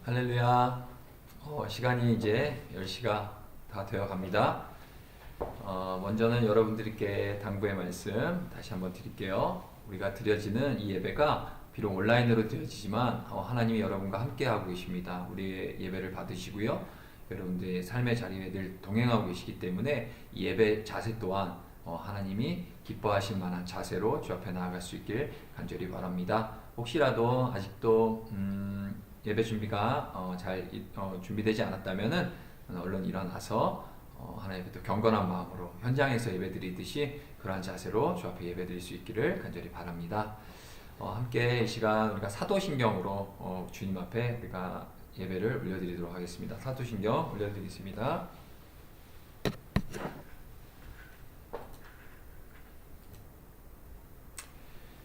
할렐루야. 시간이 이제 10시가 다 되어 갑니다. 먼저는 여러분들께 당부의 말씀 다시 한번 드릴게요. 우리가 드려지는 이 예배가 비록 온라인으로 드려지지만 하나님이 여러분과 함께 하고 계십니다. 우리의 예배를 받으시고요. 여러분들의 삶의 자리에 늘 동행하고 계시기 때문에 이 예배 자세 또한 하나님이 기뻐하실 만한 자세로 주 앞에 나아갈 수 있길 간절히 바랍니다. 혹시라도 아직도 예배 준비가 잘 준비되지 않았다면은 얼른 일어나서 하나님께 또 경건한 마음으로 현장에서 예배드리듯이 그러한 자세로 주 앞에 예배드릴 수 있기를 간절히 바랍니다. 함께 이 시간 우리가 사도신경으로 주님 앞에 우리가 예배를 올려드리도록 하겠습니다. 사도신경 올려드리겠습니다.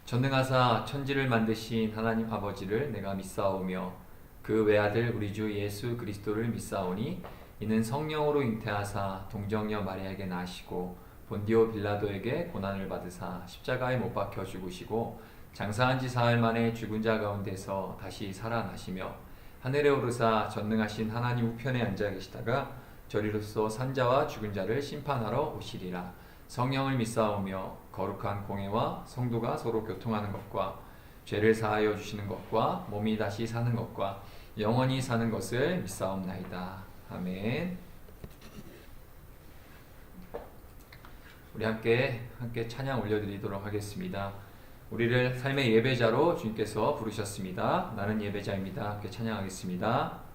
전능하사 천지를 만드신 하나님 아버지를 내가 믿사오며 그 외아들 우리 주 예수 그리스도를 믿사오니 이는 성령으로 잉태하사 동정녀 마리아에게 나시고 본디오 빌라도에게 고난을 받으사 십자가에 못 박혀 죽으시고 장사한 지 사흘 만에 죽은 자 가운데서 다시 살아나시며 하늘에 오르사 전능하신 하나님 우편에 앉아 계시다가 저리로서 산자와 죽은 자를 심판하러 오시리라. 성령을 믿사오며 거룩한 공회와 성도가 서로 교통하는 것과 죄를 사하여 주시는 것과 몸이 다시 사는 것과 영원히 사는 것을 믿사옵나이다. 아멘. 우리 함께 찬양 올려드리도록 하겠습니다. 우리를 삶의 예배자로 주님께서 부르셨습니다. 나는 예배자입니다. 함께 찬양하겠습니다.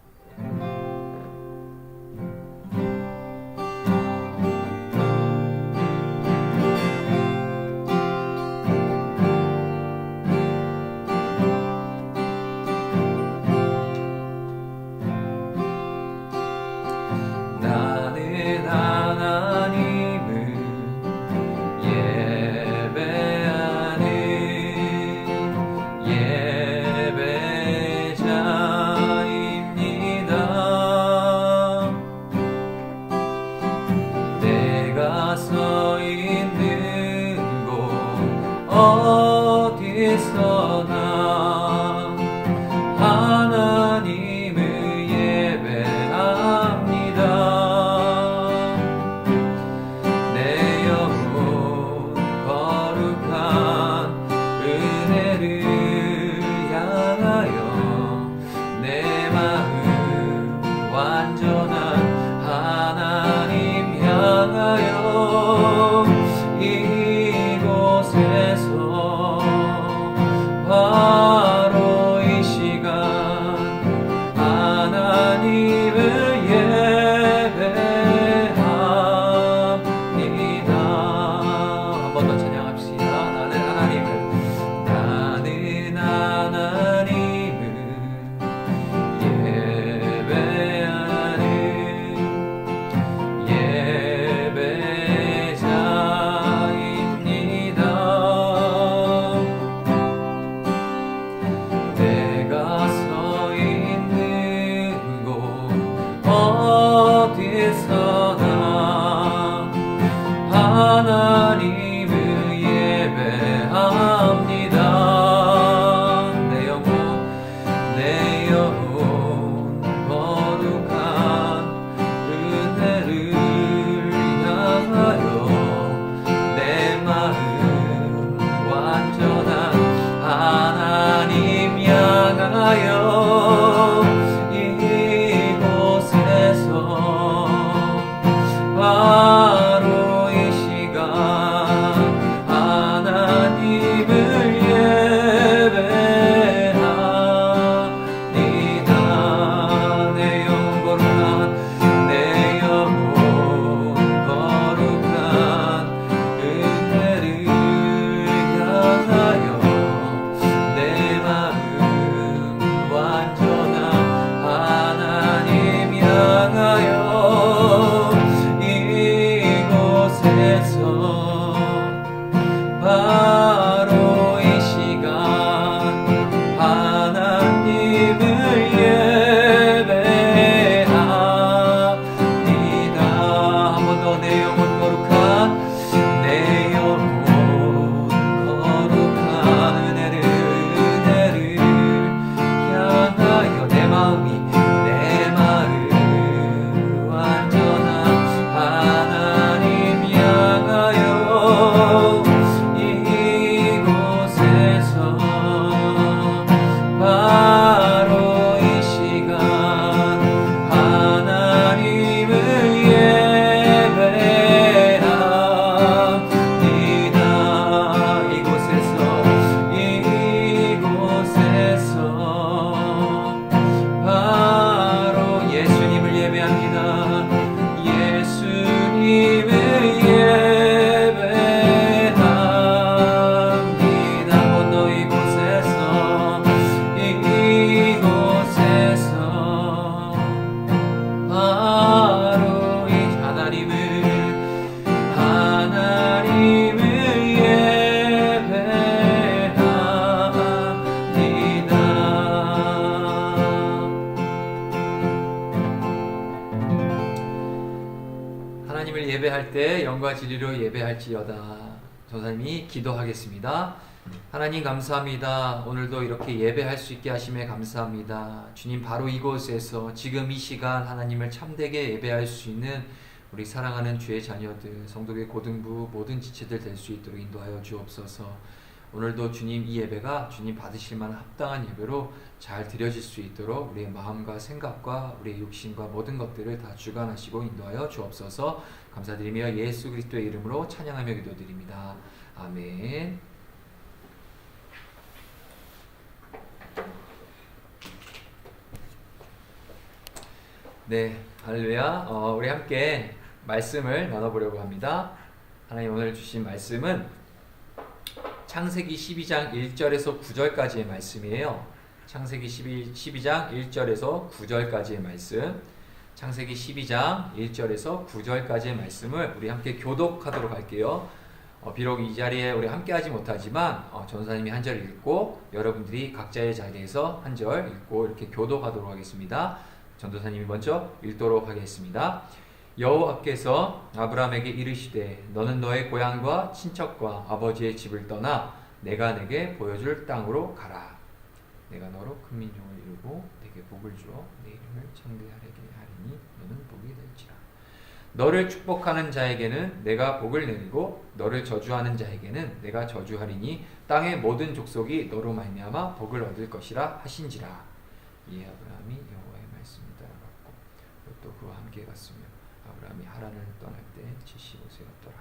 마음이 영과 진리로 예배할지어다. 전사님이 기도하겠습니다. 하나님 감사합니다. 오늘도 이렇게 예배할 수 있게 하심에 감사합니다. 주님, 바로 이곳에서 지금 이 시간 하나님을 참되게 예배할 수 있는 우리 사랑하는 주의 자녀들, 성도교회 고등부 모든 지체들 될 수 있도록 인도하여 주옵소서. 오늘도 주님, 이 예배가 주님 받으실 만한 합당한 예배로 잘 드려질 수 있도록 우리의 마음과 생각과 우리의 육신과 모든 것들을 다 주관하시고 인도하여 주옵소서. 감사드리며 예수 그리스도의 이름으로 찬양하며 기도드립니다. 아멘. 네, 할렐루야. 우리 함께 말씀을 나눠보려고 합니다. 하나님 오늘 주신 말씀은 창세기 12장 1절에서 9절까지의 말씀이에요. 창세기 12장 1절에서 9절까지의 말씀. 창세기 12장 1절에서 9절까지의 말씀을 우리 함께 교독하도록 할게요. 비록 이 자리에 우리 함께 하지 못하지만 전사님이 한 절 읽고 여러분들이 각자의 자리에서 한 절 읽고 이렇게 교독하도록 하겠습니다. 전도사님이 먼저 읽도록 하겠습니다. 여호와께서 아브라함에게 이르시되 너는 너의 고향과 친척과 아버지의 집을 떠나 내가 내게 보여줄 땅으로 가라. 내가 너로 큰 민족을 이루고 내게 복을 주어 내 이름을 창대하게 하리니 너는 복이 될지라. 너를 축복하는 자에게는 내가 복을 내리고 너를 저주하는 자에게는 내가 저주하리니 땅의 모든 족속이 너로 말미암아 복을 얻을 것이라 하신지라. 이에 아브라함이 여호와의 말씀을 따라갔고 또 그와 함께 갔으며 아브라함이 하란을 떠날 때 75세였더라.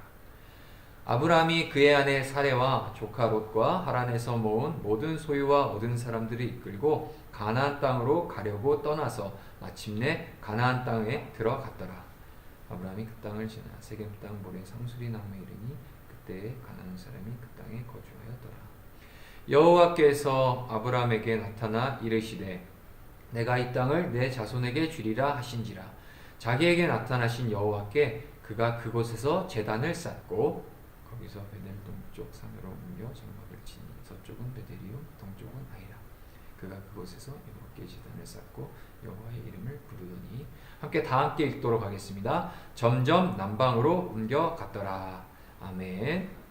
아브라함이 그의 아내 사레와 조카 롯과 하란에서 모은 모든 소유와 얻은 사람들을 이끌고 가나안 땅으로 가려고 떠나서 마침내 가나안 땅에 들어갔더라. 아브라함이 그 땅을 지나 세겜 땅 모래 상수리 나무에 이르니 그때 가나안 사람이 그 땅에 거주하였더라. 여호와께서 아브라함에게 나타나 이르시되 내가 이 땅을 내 자손에게 주리라 하신지라. 자기에게 나타나신 여호와께 그가 그곳에서 제단을 쌓고 거기서 베델 동쪽 산으로 옮겨 장막을 치니 서쪽은 베델이요 동쪽은 아이라. 그가 그곳에서 여호와께 제단을 쌓고 여호와의 이름을 부르더니 함께 다 함께 읽도록 하겠습니다. 점점 남방으로 옮겨 갔더라. 아멘.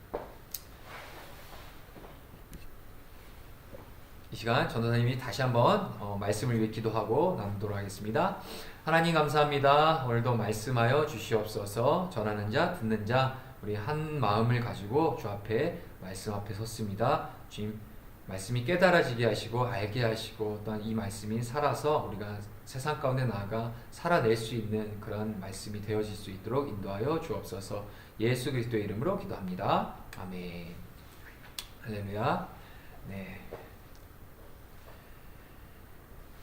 이 시간 전도사님이 다시 한번 말씀을 위해 기도하고 나누도록 하겠습니다. 하나님 감사합니다. 오늘도 말씀하여 주시옵소서. 전하는 자 듣는 자 우리 한 마음을 가지고 주 앞에 말씀 앞에 섰습니다. 주님 말씀이 깨달아지게 하시고 알게 하시고 또한 이 말씀이 살아서 우리가 세상 가운데 나아가 살아낼 수 있는 그런 말씀이 되어질 수 있도록 인도하여 주옵소서. 예수 그리스도의 이름으로 기도합니다. 아멘. 할렐루야. 네.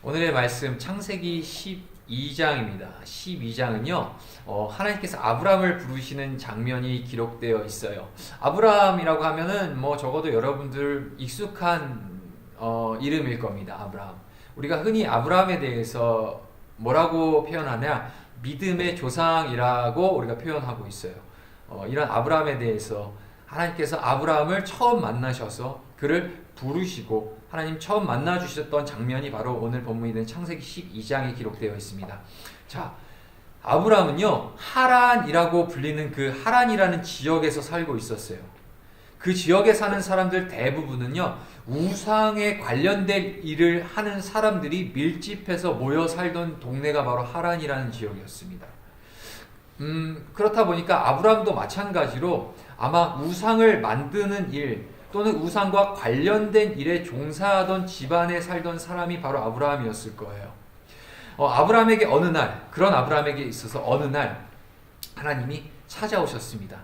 오늘의 말씀 창세기 12장입니다. 12장은요 하나님께서 아브라함을 부르시는 장면이 기록되어 있어요. 아브라함이라고 하면은 뭐 적어도 여러분들 익숙한 이름일 겁니다. 아브라함. 우리가 흔히 아브라함에 대해서 뭐라고 표현하냐, 믿음의 조상이라고 우리가 표현하고 있어요. 이런 아브라함에 대해서 하나님께서 아브라함을 처음 만나셔서 그를 부르시고 하나님 처음 만나 주셨던 장면이 바로 오늘 본문이 된 창세기 12장에 기록되어 있습니다. 자, 아브라함은요 하란이라고 불리는 그 하란이라는 지역에서 살고 있었어요. 그 지역에 사는 사람들 대부분은요 우상에 관련된 일을 하는 사람들이 밀집해서 모여 살던 동네가 바로 하란이라는 지역이었습니다. 그렇다 보니까 아브라함도 마찬가지로 아마 우상을 만드는 일 또는 우상과 관련된 일에 종사하던 집안에 살던 사람이 바로 아브라함이었을 거예요. 아브라함에게 어느 날, 그런 아브라함에게 있어서 어느 날 하나님이 찾아오셨습니다.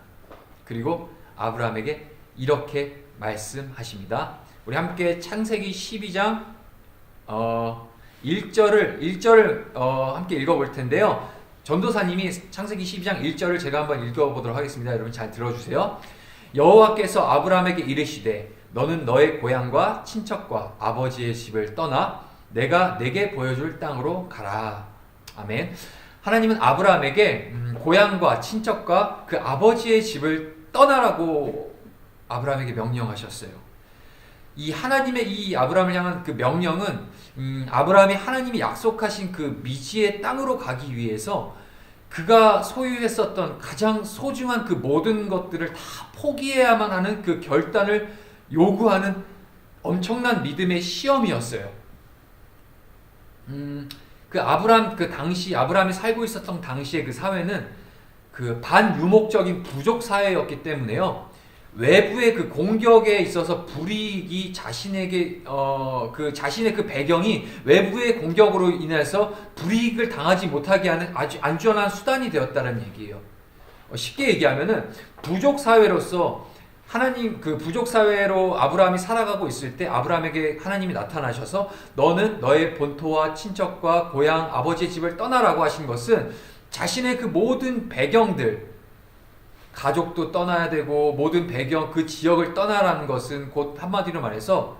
그리고 아브라함에게 이렇게 말씀하십니다. 우리 함께 창세기 12장 1절을 함께 읽어볼 텐데요. 전도사님이 창세기 12장 1절을 제가 한번 읽어보도록 하겠습니다. 여러분 잘 들어주세요. 여호와께서 아브라함에게 이르시되 너는 너의 고향과 친척과 아버지의 집을 떠나 내가 내게 보여줄 땅으로 가라. 아멘. 하나님은 아브라함에게 고향과 친척과 그 아버지의 집을 떠나라고 아브라함에게 명령하셨어요. 이 하나님의 이 아브라함을 향한 그 명령은 아브라함이 하나님이 약속하신 그 미지의 땅으로 가기 위해서 그가 소유했었던 가장 소중한 그 모든 것들을 다 포기해야만 하는 그 결단을 요구하는 엄청난 믿음의 시험이었어요. 그 아브라함이 살고 있었던 당시의 그 사회는 그 반유목적인 부족 사회였기 때문에요. 외부의 그 공격에 있어서 불이익이 자신에게 자신의 그 배경이 외부의 공격으로 인해서 불이익을 당하지 못하게 하는 아주 안전한 수단이 되었다는 얘기예요. 쉽게 얘기하면은 부족 사회로서 하나님 그 부족 사회로 아브라함이 살아가고 있을 때 아브라함에게 하나님이 나타나셔서 너는 너의 본토와 친척과 고향 아버지의 집을 떠나라고 하신 것은 자신의 그 모든 배경들 가족도 떠나야 되고 모든 배경 그 지역을 떠나라는 것은 곧 한마디로 말해서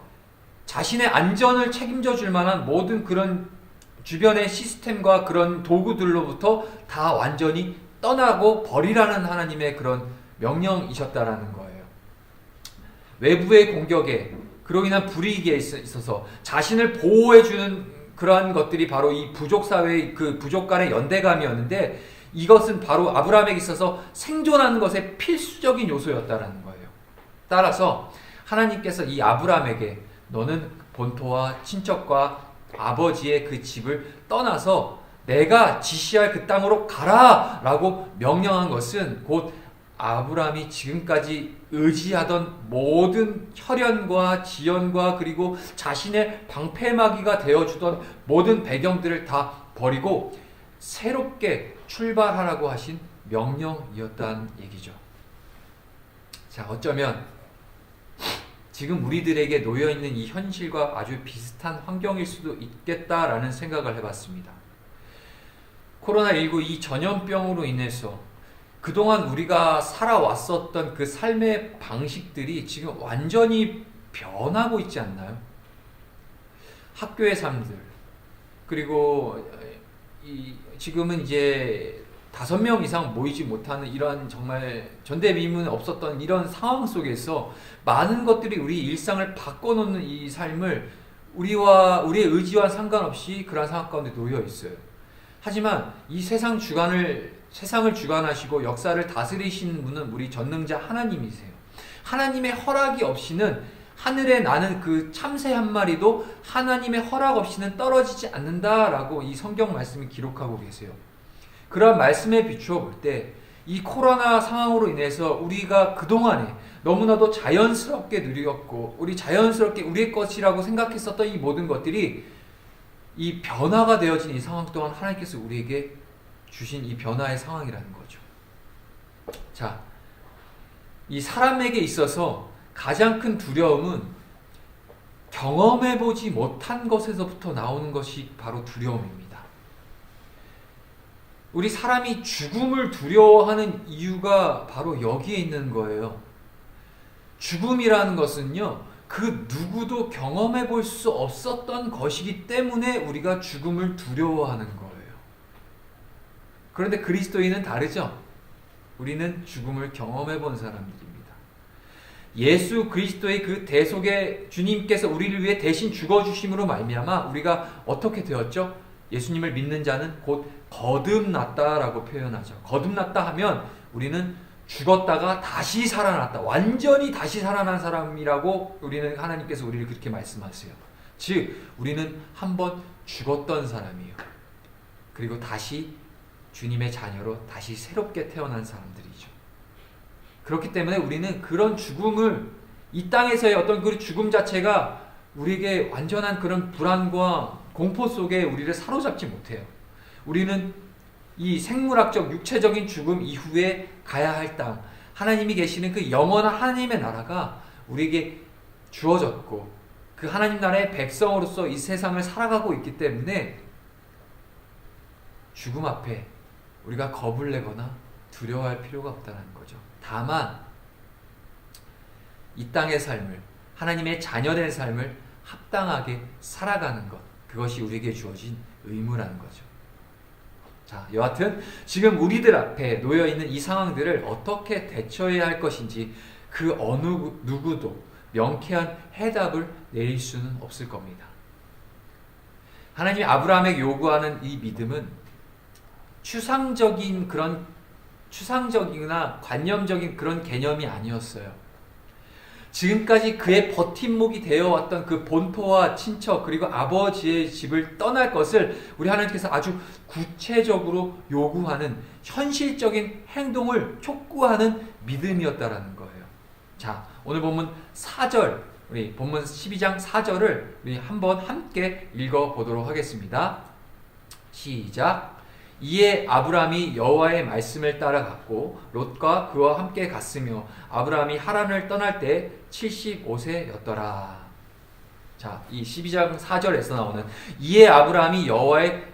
자신의 안전을 책임져 줄 만한 모든 그런 주변의 시스템과 그런 도구들로부터 다 완전히 떠나고 버리라는 하나님의 그런 명령이셨다라는 거예요. 외부의 공격에 그로 인한 불이익에 있어서 자신을 보호해주는 그러한 것들이 바로 이 부족사회의 그 부족 간의 연대감이었는데 이것은 바로 아브라함에게 있어서 생존하는 것의 필수적인 요소였다라는 거예요. 따라서 하나님께서 이 아브라함에게 너는 본토와 친척과 아버지의 그 집을 떠나서 내가 지시할 그 땅으로 가라 라고 명령한 것은 곧 아브라함이 지금까지 의지하던 모든 혈연과 지연과 그리고 자신의 방패막이가 되어주던 모든 배경들을 다 버리고 새롭게 출발하라고 하신 명령이었다는 얘기죠. 자, 어쩌면 지금 우리들에게 놓여있는 이 현실과 아주 비슷한 환경일 수도 있겠다라는 생각을 해봤습니다. 코로나19 이 전염병으로 인해서 그동안 우리가 살아왔었던 그 삶의 방식들이 지금 완전히 변하고 있지 않나요? 학교의 삶들, 그리고 지금은 이제 5명 이상 모이지 못하는 이런 정말 전대미문 없었던 이런 상황 속에서 많은 것들이 우리 일상을 바꿔놓는 이 삶을 우리의 의지와 상관없이 그런 상황 가운데 놓여 있어요. 하지만 이 세상을 주관하시고 역사를 다스리시는 분은 우리 전능자 하나님이세요. 하나님의 허락이 없이는 하늘에 나는 그 참새 한 마리도 하나님의 허락 없이는 떨어지지 않는다라고 이 성경 말씀이 기록하고 계세요. 그런 말씀에 비추어 볼 때 이 코로나 상황으로 인해서 우리가 그동안에 너무나도 자연스럽게 누렸고 자연스럽게 우리의 것이라고 생각했었던 이 모든 것들이 이 변화가 되어진 이 상황 동안 하나님께서 우리에게 주신 이 변화의 상황이라는 거죠. 자, 이 사람에게 있어서 가장 큰 두려움은 경험해보지 못한 것에서부터 나오는 것이 바로 두려움입니다. 우리 사람이 죽음을 두려워하는 이유가 바로 여기에 있는 거예요. 죽음이라는 것은요, 그 누구도 경험해 볼 수 없었던 것이기 때문에 우리가 죽음을 두려워하는 거예요. 그런데 그리스도인은 다르죠. 우리는 죽음을 경험해 본 사람들입니다. 예수 그리스도의 그 대속의 주님께서 우리를 위해 대신 죽어주심으로 말미암아 우리가 어떻게 되었죠? 예수님을 믿는 자는 곧 거듭났다라고 표현하죠. 거듭났다 하면 우리는 죽었다가 다시 살아났다. 완전히 다시 살아난 사람이라고 하나님께서 우리를 그렇게 말씀하세요. 즉 우리는 한번 죽었던 사람이에요. 그리고 다시 주님의 자녀로 다시 새롭게 태어난 사람들이죠. 그렇기 때문에 우리는 그런 죽음을 이 땅에서의 어떤 그 죽음 자체가 우리에게 완전한 그런 불안과 공포 속에 우리를 사로잡지 못해요. 우리는 이 생물학적 육체적인 죽음 이후에 가야 할 땅, 하나님이 계시는 그 영원한 하나님의 나라가 우리에게 주어졌고 그 하나님 나라의 백성으로서 이 세상을 살아가고 있기 때문에 죽음 앞에 우리가 겁을 내거나 두려워할 필요가 없다는 거죠. 다만 이 땅의 삶을, 하나님의 자녀된 삶을 합당하게 살아가는 것, 그것이 우리에게 주어진 의무라는 거죠. 자, 여하튼 지금 우리들 앞에 놓여있는 이 상황들을 어떻게 대처해야 할 것인지 그 어느 누구도 명쾌한 해답을 내릴 수는 없을 겁니다. 하나님이 아브라함에게 요구하는 이 믿음은 추상적이나 관념적인 그런 개념이 아니었어요. 지금까지 그의 버팀목이 되어왔던 그 본토와 친척 그리고 아버지의 집을 떠날 것을 우리 하나님께서 아주 구체적으로 요구하는 현실적인 행동을 촉구하는 믿음이었다라는 거예요. 자, 오늘 본문 4절, 우리 본문 12장 4절을 우리 한번 함께 읽어보도록 하겠습니다. 시작. 이에 아브라함이 여호와의 말씀을 따라갔고 롯과 그와 함께 갔으며 아브라함이 하란을 떠날 때 75세였더라. 자, 이 12장 4절에서 나오는 이에 아브라함이 여호와의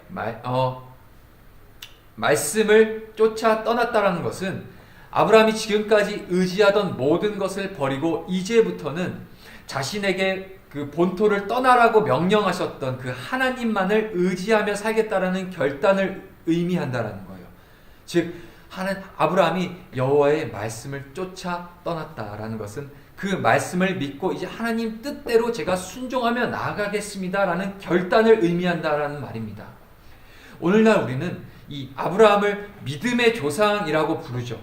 말씀을 쫓아 떠났다라는 것은 아브라함이 지금까지 의지하던 모든 것을 버리고 이제부터는 자신에게 그 본토를 떠나라고 명령하셨던 그 하나님만을 의지하며 살겠다라는 결단을 의미한다라는 거예요. 즉 아브라함이 여호와의 말씀을 쫓아 떠났다라는 것은 그 말씀을 믿고 이제 하나님 뜻대로 제가 순종하며 나아가겠습니다라는 결단을 의미한다라는 말입니다. 오늘날 우리는 이 아브라함을 믿음의 조상이라고 부르죠.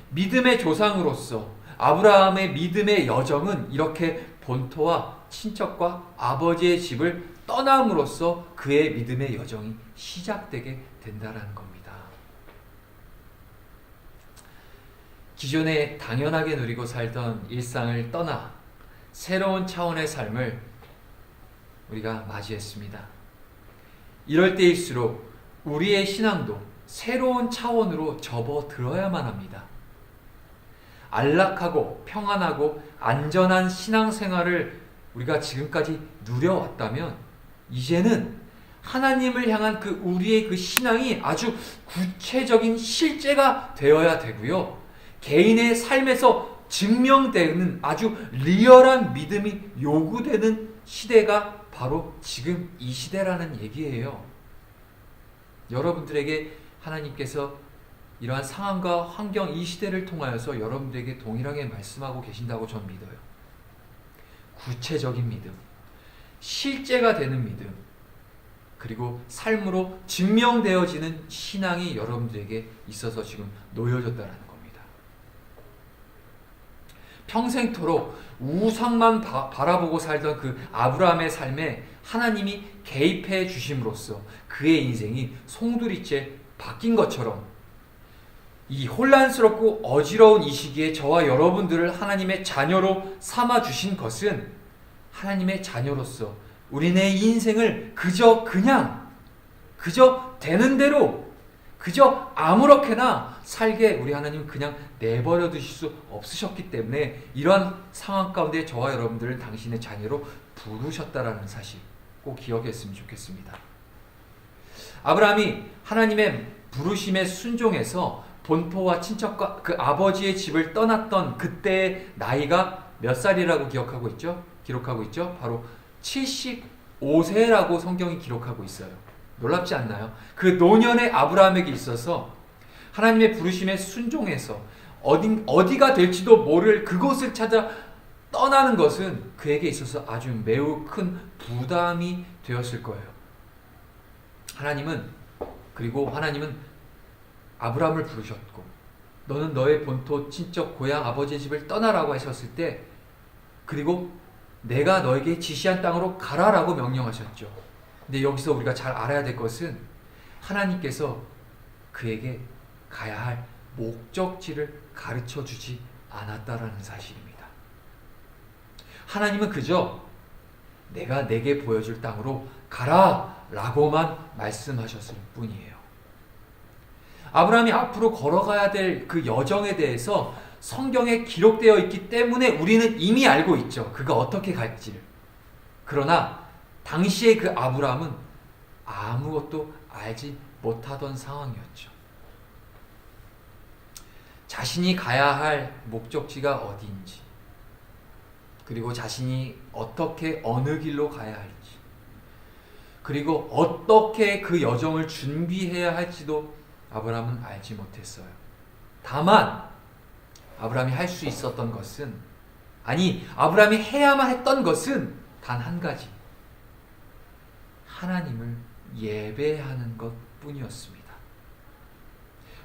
믿음의 조상으로서 아브라함의 믿음의 여정은 이렇게 본토와 친척과 아버지의 집을 떠남으로써 그의 믿음의 여정이 시작되게 된다는 겁니다. 기존에 당연하게 누리고 살던 일상을 떠나 새로운 차원의 삶을 우리가 맞이했습니다. 이럴 때일수록 우리의 신앙도 새로운 차원으로 접어들어야만 합니다. 안락하고 평안하고 안전한 신앙생활을 우리가 지금까지 누려왔다면 이제는 하나님을 향한 그 우리의 그 신앙이 아주 구체적인 실제가 되어야 되고요. 개인의 삶에서 증명되는 아주 리얼한 믿음이 요구되는 시대가 바로 지금 이 시대라는 얘기예요. 여러분들에게 하나님께서 이러한 상황과 환경 이 시대를 통하여서 여러분들에게 동일하게 말씀하고 계신다고 전 믿어요. 구체적인 믿음, 실제가 되는 믿음, 그리고 삶으로 증명되어지는 신앙이 여러분들에게 있어서 지금 놓여졌다는 겁니다. 평생토록 우상만 바라보고 살던 그 아브라함의 삶에 하나님이 개입해 주심으로써 그의 인생이 송두리째 바뀐 것처럼 이 혼란스럽고 어지러운 이 시기에 저와 여러분들을 하나님의 자녀로 삼아 주신 것은 하나님의 자녀로서 우리네 인생을 그저 되는 대로 그저 아무렇게나 살게 우리 하나님 그냥 내버려 두실 수 없으셨기 때문에 이러한 상황 가운데 저와 여러분들을 당신의 자녀로 부르셨다라는 사실 꼭 기억했으면 좋겠습니다. 아브라함이 하나님의 부르심에 순종해서 본토와 친척과 그 아버지의 집을 떠났던 그때의 나이가 몇 살이라고 기록하고 있죠? 바로 75세라고 성경이 기록하고 있어요. 놀랍지 않나요? 그 노년의 아브라함에게 있어서 하나님의 부르심에 순종해서 어디가 될지도 모를 그곳을 찾아 떠나는 것은 그에게 있어서 아주 매우 큰 부담이 되었을 거예요. 하나님은 아브라함을 부르셨고 너는 너의 본토 친척 고향 아버지의 집을 떠나라고 하셨을 때 그리고 내가 너에게 지시한 땅으로 가라라고 명령하셨죠. 근데 여기서 우리가 잘 알아야 될 것은 하나님께서 그에게 가야 할 목적지를 가르쳐 주지 않았다라는 사실입니다. 하나님은 그저 내가 내게 보여줄 땅으로 가라 라고만 말씀하셨을 뿐이에요. 아브라함이 앞으로 걸어가야 될 그 여정에 대해서 성경에 기록되어 있기 때문에 우리는 이미 알고 있죠. 그가 어떻게 갈지를. 그러나 당시의 그 아브라함은 아무것도 알지 못하던 상황이었죠. 자신이 가야 할 목적지가 어디인지, 그리고 자신이 어떻게 어느 길로 가야 할지, 그리고 어떻게 그 여정을 준비해야 할지도 아브라함은 알지 못했어요. 다만 아브라함이 할 수 있었던 것은, 아브라함이 해야만 했던 것은 단 한 가지, 하나님을 예배하는 것 뿐이었습니다.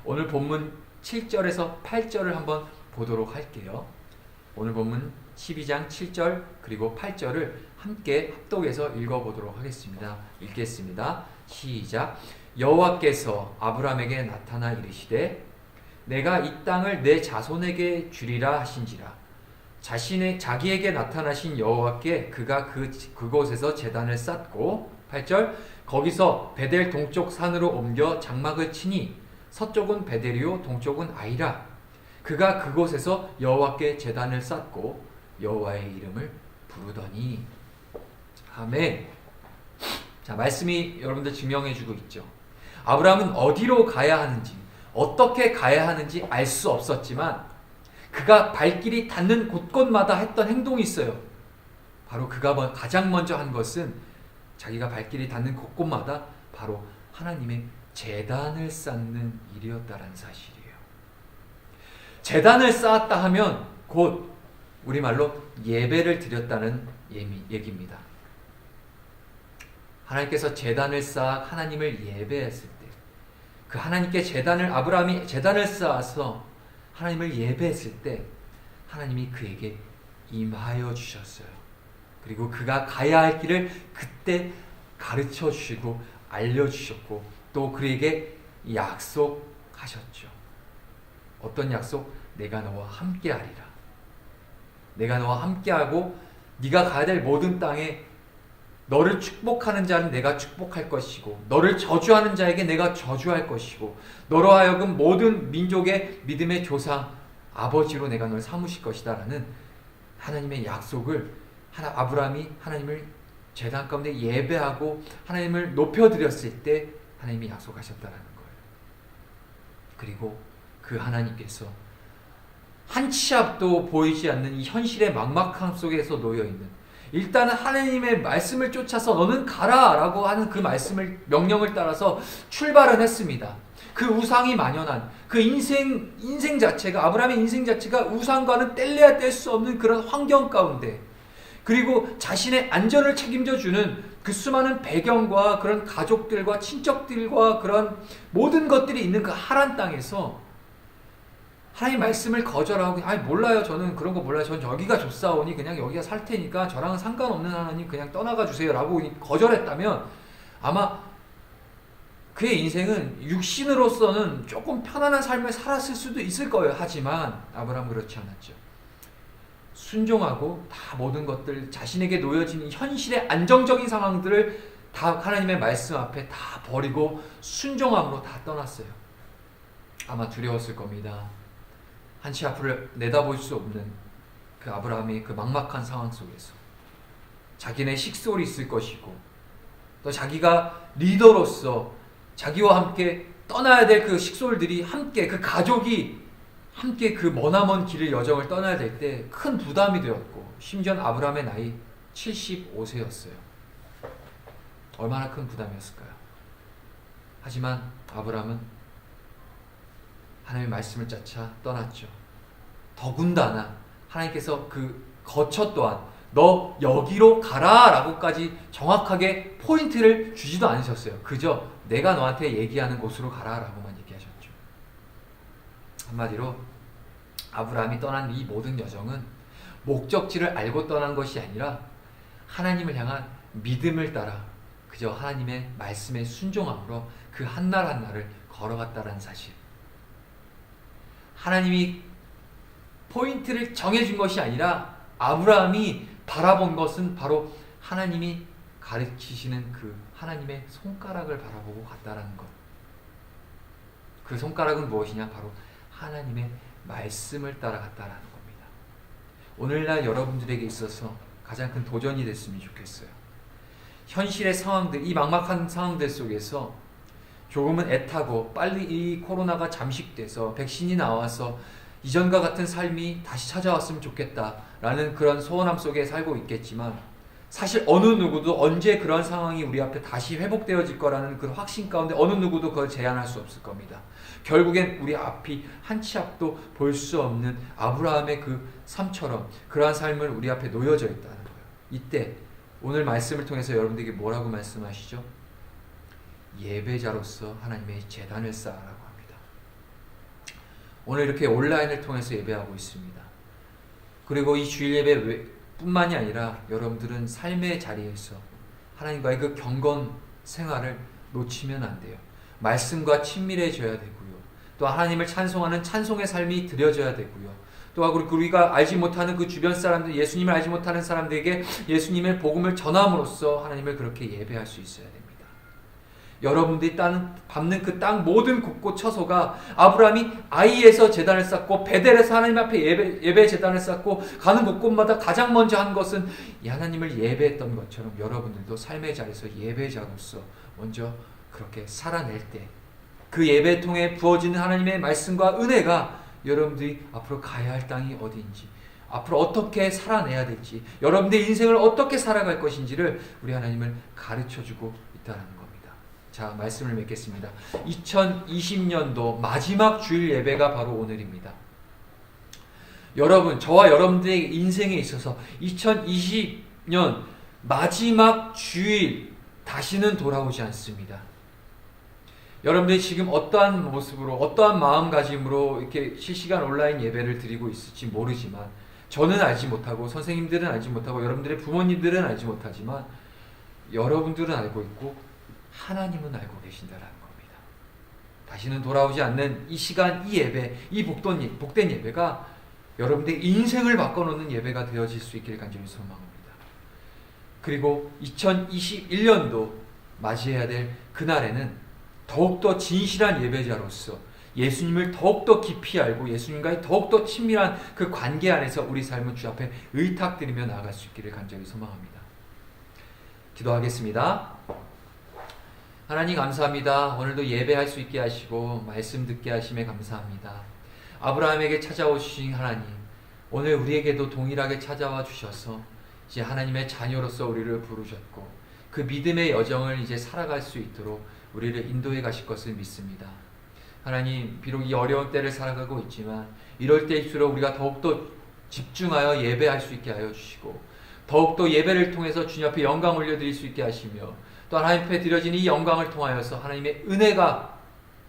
오늘 본문 7절에서 8절을 한번 보도록 할게요. 오늘 본문 12장 7절 그리고 8절을 함께 합독해서 읽어보도록 하겠습니다. 읽겠습니다. 시작. 여호와께서 아브라함에게 나타나 이르시되 내가 이 땅을 내 자손에게 주리라 하신지라. 자기에게 나타나신 여호와께 그가 그곳에서 제단을 쌓고 8절 거기서 베델 동쪽 산으로 옮겨 장막을 치니 서쪽은 베델이요 동쪽은 아이라. 그가 그곳에서 여호와께 제단을 쌓고 여호와의 이름을 부르더니. 아멘. 자, 말씀이 여러분들 증명해주고 있죠. 아브라함은 어디로 가야 하는지, 어떻게 가야 하는지 알 수 없었지만 그가 발길이 닿는 곳곳마다 했던 행동이 있어요. 바로 그가 가장 먼저 한 것은 자기가 발길이 닿는 곳곳마다 바로 하나님의 제단을 쌓는 일이었다라는 사실이에요. 제단을 쌓았다 하면 곧 우리말로 예배를 드렸다는 얘기입니다. 하나님께서 제단을 쌓아 하나님을 예배했을 때, 그 하나님께 아브라함이 제단을 쌓아서 하나님을 예배했을 때 하나님이 그에게 임하여 주셨어요. 그리고 그가 가야 할 길을 그때 가르쳐 주시고 알려주셨고 또 그에게 약속하셨죠. 어떤 약속? 내가 너와 함께하리라. 내가 너와 함께하고 네가 가야 될 모든 땅에 너를 축복하는 자는 내가 축복할 것이고 너를 저주하는 자에게 내가 저주할 것이고 너로 하여금 모든 민족의 믿음의 조상 아버지로 내가 널 삼으실 것이다 라는 하나님의 약속을 아브라함이 하나님을 제단 가운데 예배하고 하나님을 높여드렸을 때 하나님이 약속하셨다라는 거예요. 그리고 그 하나님께서 한 치 앞도 보이지 않는 이 현실의 막막함 속에서 놓여있는, 일단은 하나님의 말씀을 쫓아서 너는 가라 라고 하는 그 명령을 따라서 출발은 했습니다. 그 우상이 만연한 그 인생 자체가, 아브라함의 인생 자체가 우상과는 뗄래야 뗄 수 없는 그런 환경 가운데, 그리고 자신의 안전을 책임져 주는 그 수많은 배경과 그런 가족들과 친척들과 그런 모든 것들이 있는 그 하란 땅에서 하나님 말씀을 거절하고, 몰라요, 저는 그런 거 몰라요, 전 여기가 좋사오니 그냥 여기가 살 테니까 저랑은 상관없는 하나님 그냥 떠나가 주세요 라고 거절했다면 아마 그의 인생은 육신으로서는 조금 편안한 삶을 살았을 수도 있을 거예요. 하지만 아브라함은 그렇지 않았죠. 순종하고 다 모든 것들, 자신에게 놓여진 현실의 안정적인 상황들을 다 하나님의 말씀 앞에 다 버리고 순종함으로 다 떠났어요. 아마 두려웠을 겁니다. 한치 앞을 내다볼 수 없는 그 아브라함의 그 막막한 상황 속에서 자기네 식솔이 있을 것이고 또 자기가 리더로서 자기와 함께 떠나야 될 그 식솔들이 함께, 그 가족이 함께 그 머나먼 길을 여정을 떠나야 될 때 큰 부담이 되었고, 심지어 아브라함의 나이 75세였어요. 얼마나 큰 부담이었을까요? 하지만 아브라함은 하나님의 말씀을 쫓아 떠났죠. 더군다나 하나님께서 그 거처 또한 너 여기로 가라 라고까지 정확하게 포인트를 주지도 않으셨어요. 그저 내가 너한테 얘기하는 곳으로 가라 라고만 얘기하셨죠. 한마디로 아브라함이 떠난 이 모든 여정은 목적지를 알고 떠난 것이 아니라 하나님을 향한 믿음을 따라 그저 하나님의 말씀에 순종함으로 그 한 날 한 날을 걸어갔다는 사실. 하나님이 포인트를 정해준 것이 아니라 아브라함이 바라본 것은 바로 하나님이 가르치시는 그 하나님의 손가락을 바라보고 갔다라는 것. 그 손가락은 무엇이냐? 바로 하나님의 말씀을 따라갔다라는 겁니다. 오늘날 여러분들에게 있어서 가장 큰 도전이 됐으면 좋겠어요. 현실의 상황들, 이 막막한 상황들 속에서 조금은 애타고 빨리 이 코로나가 잠식돼서 백신이 나와서 이전과 같은 삶이 다시 찾아왔으면 좋겠다라는 그런 소원함 속에 살고 있겠지만, 사실 어느 누구도 언제 그런 상황이 우리 앞에 다시 회복되어질 거라는 그 확신 가운데 어느 누구도 그걸 제한할 수 없을 겁니다. 결국엔 우리 앞이 한 치 앞도 볼 수 없는 아브라함의 그 삶처럼 그러한 삶을 우리 앞에 놓여져 있다는 거예요. 이때 오늘 말씀을 통해서 여러분들에게 뭐라고 말씀하시죠? 예배자로서 하나님의 제단을 쌓으라고 합니다. 오늘 이렇게 온라인을 통해서 예배하고 있습니다. 그리고 이 주일 예배 뿐만이 아니라 여러분들은 삶의 자리에서 하나님과의 그 경건 생활을 놓치면 안 돼요. 말씀과 친밀해져야 되고요. 또 하나님을 찬송하는 찬송의 삶이 드려져야 되고요. 또 우리가 알지 못하는 그 주변 사람들, 예수님을 알지 못하는 사람들에게 예수님의 복음을 전함으로써 하나님을 그렇게 예배할 수 있어야 됩니다. 여러분들이 밟는 그 땅 모든 곳곳 처소가 아브라함이 아이에서 제단을 쌓고 베델에서 하나님 앞에 예배 제단을 쌓고 가는 곳곳마다 가장 먼저 한 것은 이 하나님을 예배했던 것처럼 여러분들도 삶의 자리에서 예배자로서 먼저 그렇게 살아낼 때 그 예배 통해 부어지는 하나님의 말씀과 은혜가 여러분들이 앞으로 가야 할 땅이 어디인지, 앞으로 어떻게 살아내야 될지, 여러분들의 인생을 어떻게 살아갈 것인지를 우리 하나님을 가르쳐주고 있다는 겁니다. 자, 말씀을 맺겠습니다. 2020년도 마지막 주일 예배가 바로 오늘입니다. 여러분, 저와 여러분들의 인생에 있어서 2020년 마지막 주일 다시는 돌아오지 않습니다. 여러분들이 지금 어떠한 모습으로, 어떠한 마음가짐으로 이렇게 실시간 온라인 예배를 드리고 있을지 모르지만, 저는 알지 못하고, 선생님들은 알지 못하고, 여러분들의 부모님들은 알지 못하지만, 여러분들은 알고 있고, 하나님은 알고 계신다라는 겁니다. 다시는 돌아오지 않는 이 시간, 이 예배, 이 복된 예배가 여러분들의 인생을 바꿔놓는 예배가 되어질 수 있기를 간절히 소망합니다. 그리고 2021년도 맞이해야 될 그날에는 더욱더 진실한 예배자로서 예수님을 더욱더 깊이 알고 예수님과의 더욱더 친밀한 그 관계 안에서 우리 삶을 주 앞에 의탁드리며 나아갈 수 있기를 간절히 소망합니다. 기도하겠습니다. 하나님 감사합니다. 오늘도 예배할 수 있게 하시고 말씀 듣게 하심에 감사합니다. 아브라함에게 찾아오신 하나님, 오늘 우리에게도 동일하게 찾아와 주셔서 이제 하나님의 자녀로서 우리를 부르셨고 그 믿음의 여정을 이제 살아갈 수 있도록 우리를 인도해 가실 것을 믿습니다. 하나님, 비록 이 어려운 때를 살아가고 있지만 이럴 때일수록 우리가 더욱더 집중하여 예배할 수 있게 하여 주시고 더욱더 예배를 통해서 주님 앞에 영광 올려드릴 수 있게 하시며 또 하나님 앞에 드려진 이 영광을 통하여서 하나님의 은혜가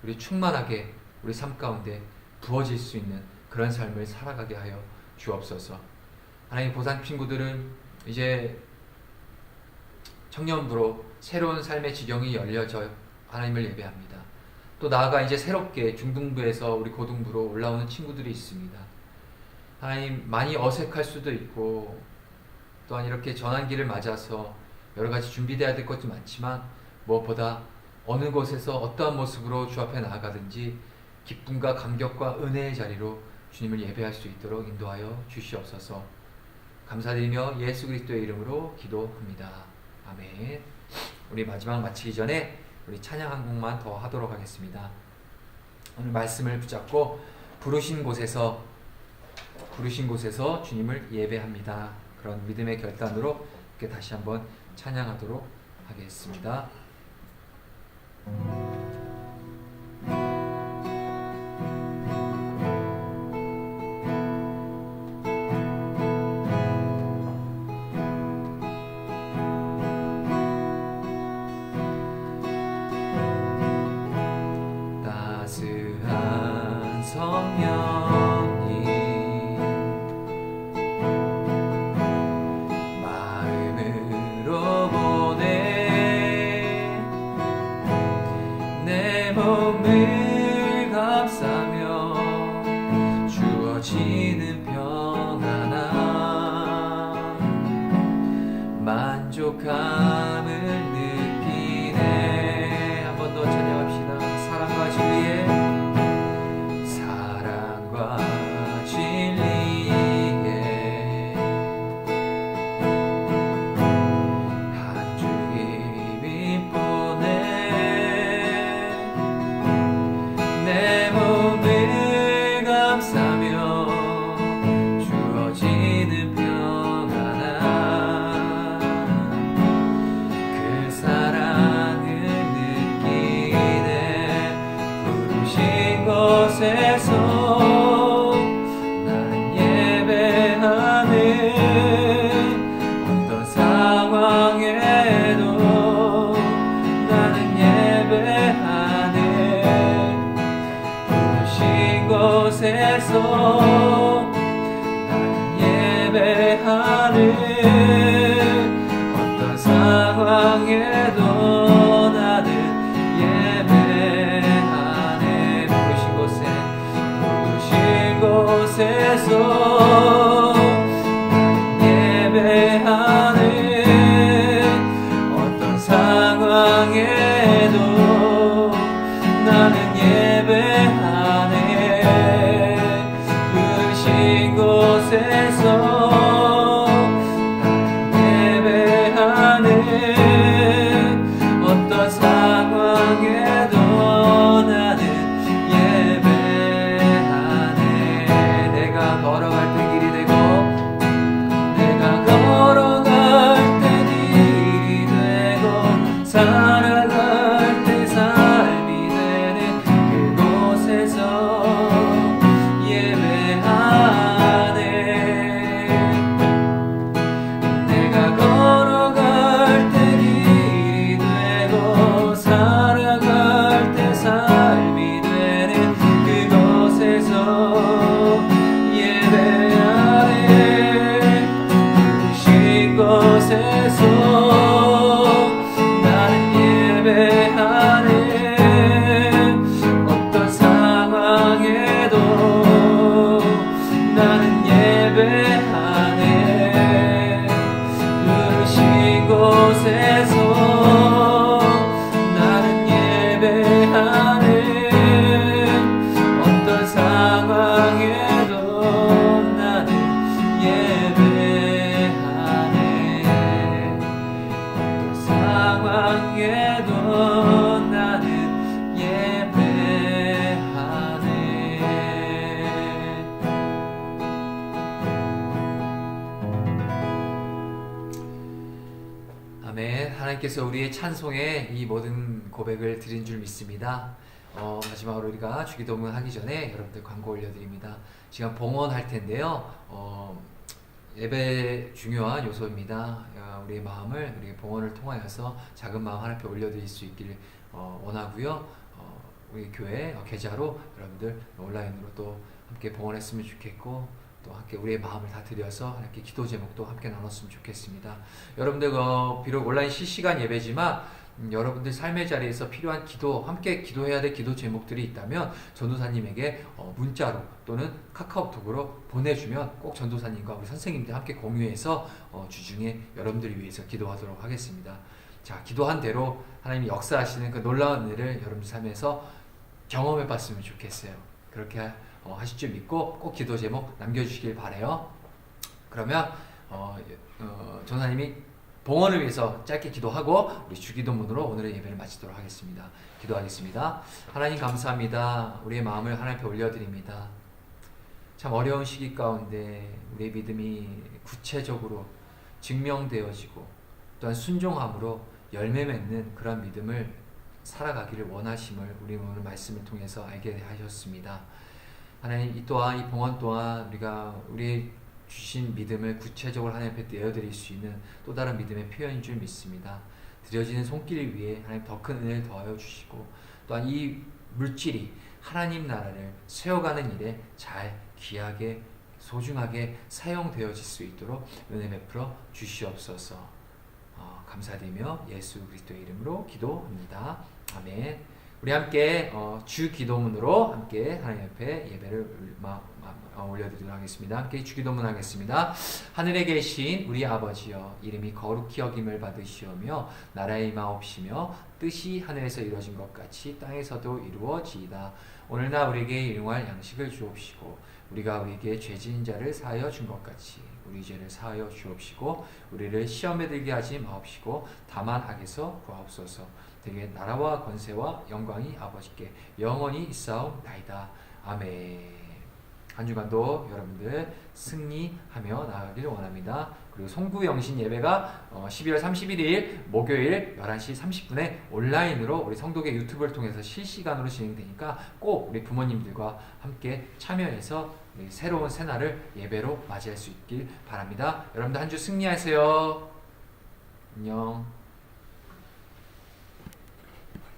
우리 충만하게 우리 삶 가운데 부어질 수 있는 그런 삶을 살아가게 하여 주옵소서. 하나님, 보상 친구들은 이제 청년부로 새로운 삶의 지경이 열려져 하나님을 예배합니다. 또 나아가 이제 새롭게 중등부에서 우리 고등부로 올라오는 친구들이 있습니다. 하나님, 많이 어색할 수도 있고 또한 이렇게 전환기를 맞아서 여러 가지 준비되어야 될 것도 많지만 무엇보다 어느 곳에서 어떠한 모습으로 주 앞에 나아가든지 기쁨과 감격과 은혜의 자리로 주님을 예배할 수 있도록 인도하여 주시옵소서. 감사드리며 예수 그리스도의 이름으로 기도합니다. 아멘. 우리 마지막 마치기 전에 우리 찬양 한 곡만 더 하도록 하겠습니다. 오늘 말씀을 붙잡고 부르신 곳에서 주님을 예배합니다. 그런 믿음의 결단으로 이렇게 다시 한번 찬양하도록 하겠습니다. 따스한 성령이 마음으로 보내 곳에서 나는 예배하네. 어떤 상황에도 나는 예배하네. 어떤 상황에도 나는 예배하네. 아멘. 하나님께서 우리의 찬송에 이 모든 고백을 드린 줄 믿습니다. 마지막으로 우리가 주기도문 하기 전에 여러분들 광고 올려드립니다. 지금 봉헌할 텐데요. 예배 중요한 요소입니다. 우리의 마음을 우리 봉헌을 통하여서 작은 마음 하나님 앞에 올려드릴 수 있기를 원하고요. 우리 교회 계좌로 여러분들 온라인으로 또 함께 봉헌했으면 좋겠고, 또 함께 우리의 마음을 다 드려서 하나님께 기도 제목도 함께 나눴으면 좋겠습니다. 여러분들 비록 온라인 실시간 예배지만 여러분들 삶의 자리에서 필요한 기도, 함께 기도해야 될 기도 제목들이 있다면 전도사님에게 문자로 또는 카카오톡으로 보내주면 꼭 전도사님과 우리 선생님들 함께 공유해서 주중에 여러분들을 위해서 기도하도록 하겠습니다. 자, 기도한 대로 하나님이 역사하시는 그 놀라운 일을 여러분들 삶에서 경험해 봤으면 좋겠어요. 그렇게 하실 줄 믿고 꼭 기도 제목 남겨주시길 바라요. 그러면 전사님이 봉헌을 위해서 짧게 기도하고 우리 주기도문으로 오늘의 예배를 마치도록 하겠습니다. 기도하겠습니다. 하나님 감사합니다. 우리의 마음을 하나님 앞에 올려드립니다. 참 어려운 시기 가운데 우리의 믿음이 구체적으로 증명되어지고 또한 순종함으로 열매 맺는 그런 믿음을 살아가기를 원하심을 우리 오늘 말씀을 통해서 알게 하셨습니다. 하나님, 이 또한 이 봉헌 또한 우리가 우리 주신 믿음을 구체적으로 하나님 앞에 내어드릴 수 있는 또 다른 믿음의 표현인 줄 믿습니다. 드려지는 손길 위에 하나님 더 큰 은혜를 더하여 주시고, 또한 이 물질이 하나님 나라를 세워가는 일에 잘 귀하게 소중하게 사용되어질 수 있도록 은혜 베풀어 주시옵소서. 감사드리며 예수 그리스도의 이름으로 기도합니다. 아멘. 우리 함께 주 기도문으로 함께 하나님 앞에 예배를 올려드리도록 하겠습니다. 함께 주 기도문 하겠습니다. 하늘에 계신 우리 아버지여, 이름이 거룩히 여김을 받으시오며 나라의 임하옵시며 뜻이 하늘에서 이루어진 것 같이 땅에서도 이루어지이다. 오늘날 우리에게 일용할 양식을 주옵시고 우리가 우리에게 죄진 자를 사하여 준 것 같이 우리 죄를 사하여 주옵시고 우리를 시험에 들게 하지 마옵시고 다만 악에서 구하옵소서. 되게 나라와 권세와 영광이 아버지께 영원히 있사옵나이다. 아멘. 한 주간도 여러분들 승리하며 나아가기를 원합니다. 그리고 송구영신 예배가 12월 31일 목요일 11시 30분에 온라인으로 우리 성도계 유튜브를 통해서 실시간으로 진행되니까 꼭 우리 부모님들과 함께 참여해서 새로운 새날을 예배로 맞이할 수 있길 바랍니다. 여러분들 한 주 승리하세요. 안녕.